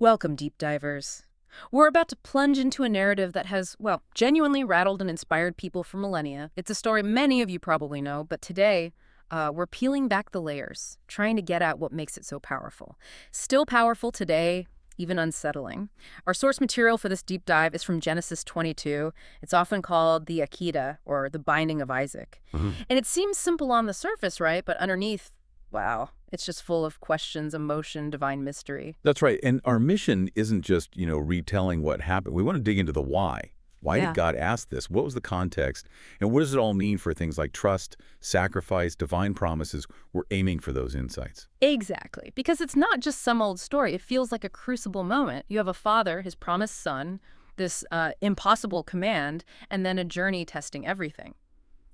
Welcome, deep divers. We're about to plunge into a narrative that has, well, genuinely rattled and inspired people for millennia. It's a story many of you probably know, but today, we're peeling back the layers, trying to get at what makes it so powerful. Still powerful today, even unsettling. Our source material for this deep dive is from Genesis 22. It's often called the Akedah, or the binding of Isaac. And it seems simple on the surface, right? But underneath, wow, it's just full of questions, emotion, divine mystery. That's right. And our mission isn't just, retelling what happened. We want to dig into the why. Why Yeah. did God ask this? What was the context? And what does it all mean for things like trust, sacrifice, divine promises? We're aiming for those insights. Exactly. Because it's not just some old story. It feels like a crucible moment. You have a father, his promised son, this impossible command, and then a journey testing everything.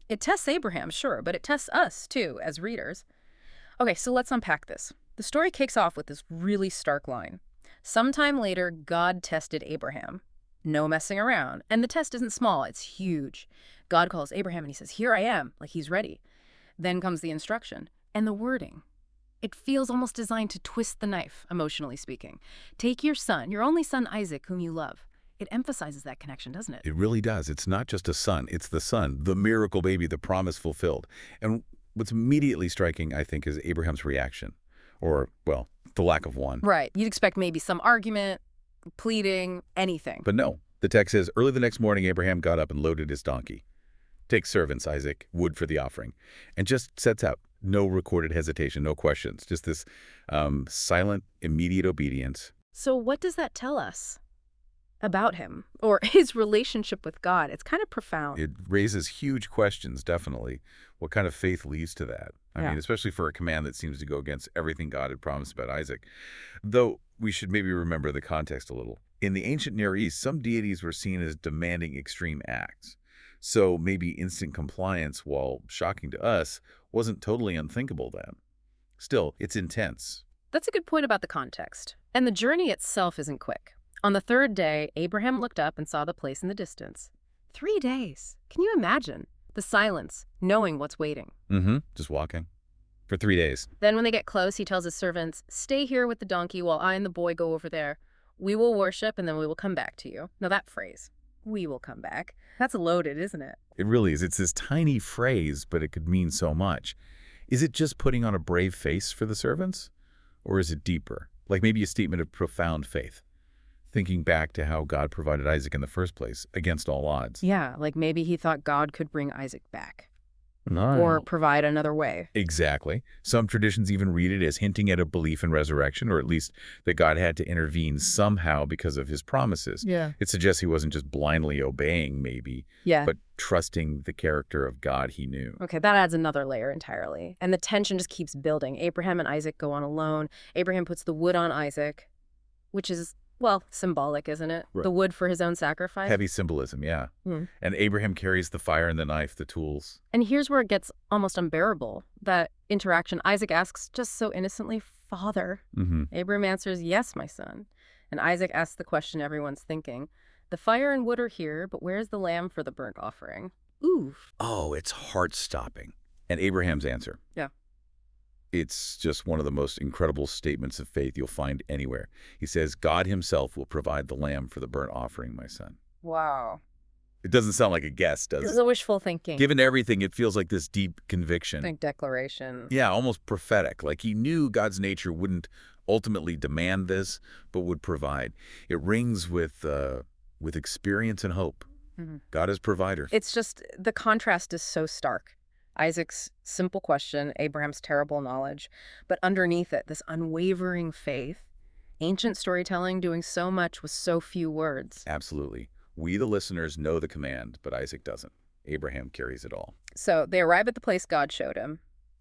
It tests Abraham, sure, but it tests us, too, as readers. Okay, so let's unpack this. The story kicks off with this really stark line. Sometime later, God tested Abraham. No messing around. And the test isn't small, it's huge. God calls Abraham and he says, "Here I am," like he's ready. Then comes the instruction and the wording. It feels almost designed to twist the knife, emotionally speaking. Take your son, your only son Isaac, whom you love. It emphasizes that connection, doesn't it? It really does. It's not just a son. It's the son, the miracle baby, the promise fulfilled. And what's immediately striking, I think, is Abraham's reaction. Or, well, the lack of one. Right. You'd expect maybe some argument, pleading, anything. But no. The text says, early the next morning, Abraham got up and loaded his donkey. Takes servants, Isaac, wood for the offering, and just sets out. No recorded hesitation, no questions. Just this silent, immediate obedience. So what does that tell us about him or his relationship with God? It's kind of profound. It raises huge questions, definitely. What kind of faith leads to that? I Yeah. mean, especially for a command that seems to go against everything God had promised about Isaac. Though we should maybe remember the context a little. In the ancient Near East, some deities were seen as demanding extreme acts. So maybe instant compliance, while shocking to us, wasn't totally unthinkable then. Still, it's intense. That's a good point about the context. And the journey itself isn't quick. On the third day, Abraham looked up and saw the place in the distance. 3 days. Can you imagine? The silence, knowing what's waiting. Just walking. For 3 days. Then when they get close, he tells his servants, "Stay here with the donkey while I and the boy go over there. We will worship and then we will come back to you." Now that phrase, "we will come back," that's loaded, isn't it? It really is. It's this tiny phrase, but it could mean so much. Is it just putting on a brave face for the servants? Or is it deeper? Like maybe a statement of profound faith? Thinking back to how God provided Isaac in the first place, against all odds. Yeah, like maybe he thought God could bring Isaac back. No. Or provide another way. Exactly. Some traditions even read it as hinting at a belief in resurrection, or at least that God had to intervene somehow because of his promises. Yeah. It suggests he wasn't just blindly obeying, maybe, Yeah. but trusting the character of God he knew. Okay, that adds another layer entirely. And the tension just keeps building. Abraham and Isaac go on alone. Abraham puts the wood on Isaac, which is, well, symbolic, isn't it? Right. The wood for his own sacrifice. Heavy symbolism, yeah. And Abraham carries the fire and the knife, the tools. And here's where it gets almost unbearable. That interaction, Isaac asks just so innocently, "Father?" Abraham answers, "Yes, my son." And Isaac asks the question everyone's thinking. The fire and wood are here, but where's the lamb for the burnt offering? Ooh. Oh, it's heart-stopping. And Abraham's answer. Yeah. It's just one of the most incredible statements of faith you'll find anywhere. He says, "God himself will provide the lamb for the burnt offering, my son." Wow. It doesn't sound like a guess, does This it? is a wishful thinking. Given everything, it feels like this deep conviction. Big declaration. Yeah, almost prophetic. Like he knew God's nature wouldn't ultimately demand this, but would provide. It rings with experience and hope. God is provider. It's just, the contrast is so stark. Isaac's simple question, Abraham's terrible knowledge, but underneath it, this unwavering faith, ancient storytelling doing so much with so few words. Absolutely. We, the listeners, know the command, but Isaac doesn't. Abraham carries it all. So they arrive at the place God showed him.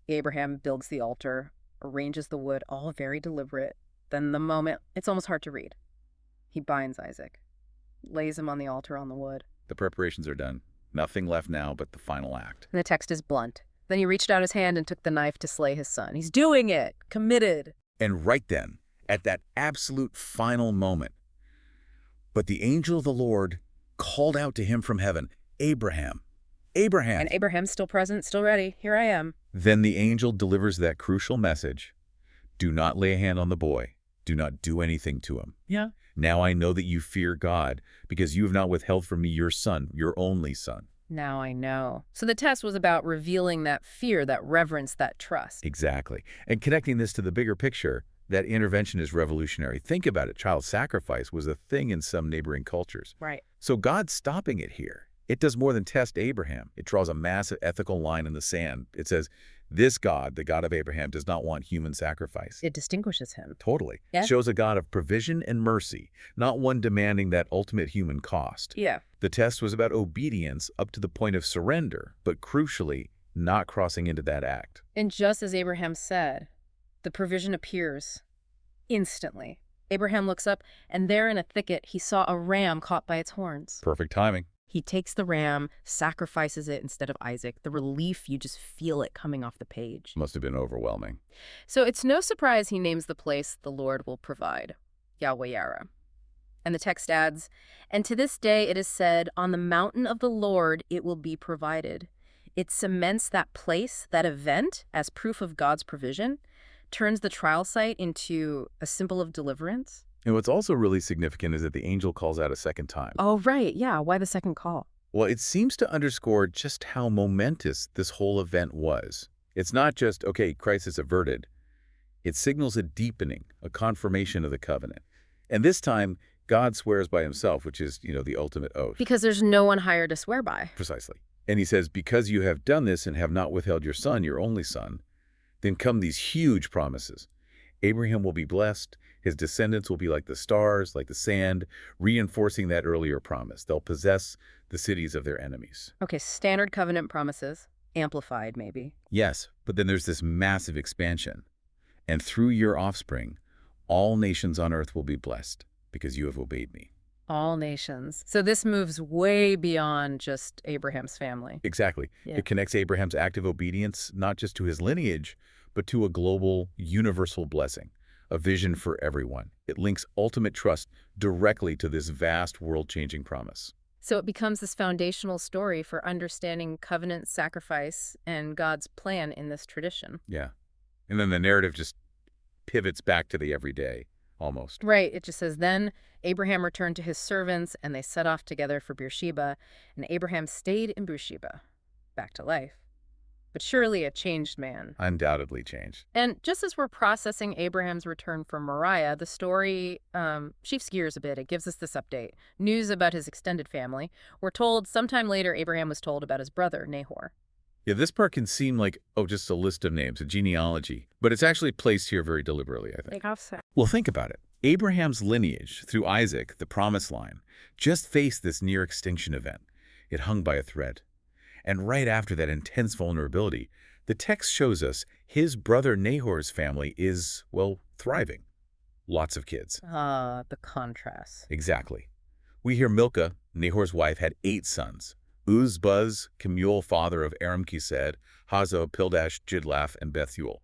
Abraham builds the altar, arranges the wood, all very deliberate. Then the moment, it's almost hard to read. He binds Isaac, lays him on the altar on the wood. The preparations are done. Nothing left now but the final act. And the text is blunt. Then he reached out his hand and took the knife to slay his son. He's doing it, committed. And right then, at that absolute final moment, but the angel of the Lord called out to him from heaven, "Abraham, Abraham." And Abraham's still present, still ready. Here I am. Then the angel delivers that crucial message. Do not lay a hand on the boy. Do not do anything to him. Yeah. Now I know that you fear God, because you have not withheld from me your son, your only son. Now I know. So the test was about revealing that fear, that reverence, that trust. Exactly. And connecting this to the bigger picture, that intervention is revolutionary. Think about it. Child sacrifice was a thing in some neighboring cultures. Right. So God's stopping it here. It does more than test Abraham. It draws a massive ethical line in the sand. It says, this God, the God of Abraham, does not want human sacrifice. It distinguishes him. Totally. Yeah. Shows a God of provision and mercy, not one demanding that ultimate human cost. Yeah. The test was about obedience up to the point of surrender, but crucially, not crossing into that act. And just as Abraham said, the provision appears instantly. Abraham looks up, and there in a thicket, he saw a ram caught by its horns. Perfect timing. He takes the ram, sacrifices it instead of Isaac. The relief, you just feel it coming off the page. Must have been overwhelming. So it's no surprise he names the place the Lord will provide, Yahweh Yareh. And the text adds, and to this day it is said, on the mountain of the Lord it will be provided. It cements that place, that event, as proof of God's provision, turns the trial site into a symbol of deliverance. And what's also really significant is that the angel calls out a second time. Oh, right. Yeah. Why the second call? Well, it seems to underscore just how momentous this whole event was. It's not just, okay, crisis averted. It signals a deepening, a confirmation of the covenant. And this time, God swears by himself, which is, the ultimate oath. Because there's no one higher to swear by. Precisely. And he says, because you have done this and have not withheld your son, your only son, then come these huge promises. Abraham will be blessed. His descendants will be like the stars, like the sand, reinforcing that earlier promise. They'll possess the cities of their enemies. Okay, standard covenant promises, amplified maybe. Yes, but then there's this massive expansion. And through your offspring, all nations on earth will be blessed because you have obeyed me. All nations. So this moves way beyond just Abraham's family. Exactly. Yeah. It connects Abraham's active obedience not just to his lineage, but to a global, universal blessing, a vision for everyone. It links ultimate trust directly to this vast, world-changing promise. So it becomes this foundational story for understanding covenant sacrifice and God's plan in this tradition. Yeah. And then the narrative just pivots back to the everyday, almost. Right. It just says, then Abraham returned to his servants, and they set off together for Beersheba, and Abraham stayed in Beersheba. Back to life. But surely a changed man. Undoubtedly changed. And just as we're processing Abraham's return from Moriah, the story shifts gears a bit. It gives us this update. News about his extended family. We're told sometime later Abraham was told about his brother, Nahor. Yeah, this part can seem like, just a list of names, a genealogy. But it's actually placed here very deliberately, I think. Well, think about it. Abraham's lineage, through Isaac, the promised line, just faced this near-extinction event. It hung by a thread. And right after that intense vulnerability, the text shows us his brother Nahor's family is, thriving. Lots of kids. The contrast. Exactly. We hear Milcah, Nahor's wife, had 8 sons. Uz, Buz, Kemuel, father of Aram Kised, Hazo, Pildash, Jidlaph, and Bethuel.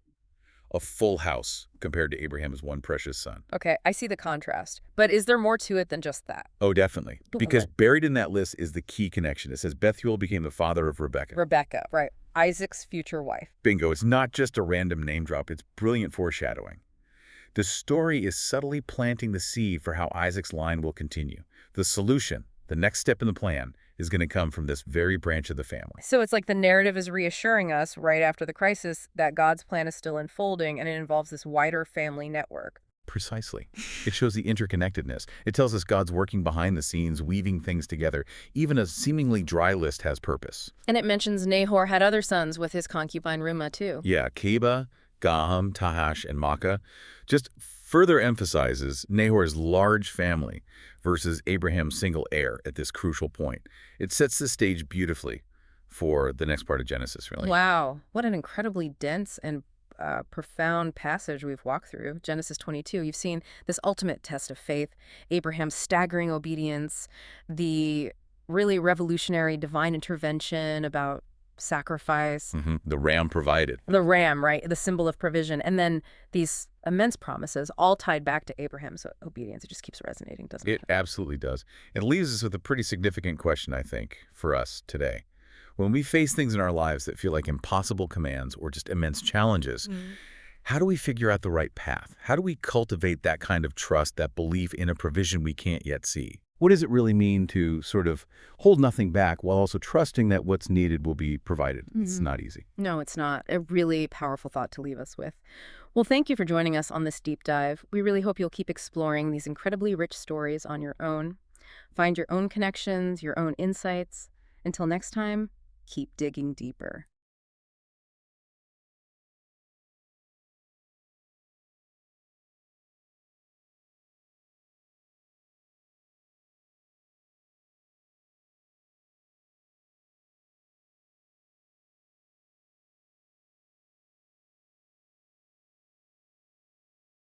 A full house compared to Abraham's one precious son. Okay, I see the contrast. But is there more to it than just that? Oh, definitely. Because buried in that list is the key connection. It says Bethuel became the father of Rebekah. Rebekah, right. Isaac's future wife. Bingo. It's not just a random name drop. It's brilliant foreshadowing. The story is subtly planting the seed for how Isaac's line will continue. The solution, the next step in the plan, is going to come from this very branch of the family. So it's like the narrative is reassuring us right after the crisis that God's plan is still unfolding, and it involves this wider family network. Precisely. It shows the interconnectedness. It tells us God's working behind the scenes, weaving things together. Even a seemingly dry list has purpose. And it mentions Nahor had other sons with his concubine Rimah, too. Yeah, Keba, Gaham, Tahash, and Makkah just further emphasizes Nahor's large family versus Abraham's single heir at this crucial point. It sets the stage beautifully for the next part of Genesis, really. Wow. What an incredibly dense and profound passage we've walked through. Genesis 22. You've seen this ultimate test of faith, Abraham's staggering obedience, the really revolutionary divine intervention about sacrifice. The ram provided. The ram, right? The symbol of provision. And then these immense promises, all tied back to Abraham's obedience. It just keeps resonating, doesn't it? It absolutely does. It leaves us with a pretty significant question, I think, for us today. When we face things in our lives that feel like impossible commands or just immense challenges, How do we figure out the right path? How do we cultivate that kind of trust, that belief in a provision we can't yet see? What does it really mean to sort of hold nothing back while also trusting that what's needed will be provided? It's Mhm. not easy. No, it's not. A really powerful thought to leave us with. Well, thank you for joining us on this deep dive. We really hope you'll keep exploring these incredibly rich stories on your own. Find your own connections, your own insights. Until next time, keep digging deeper.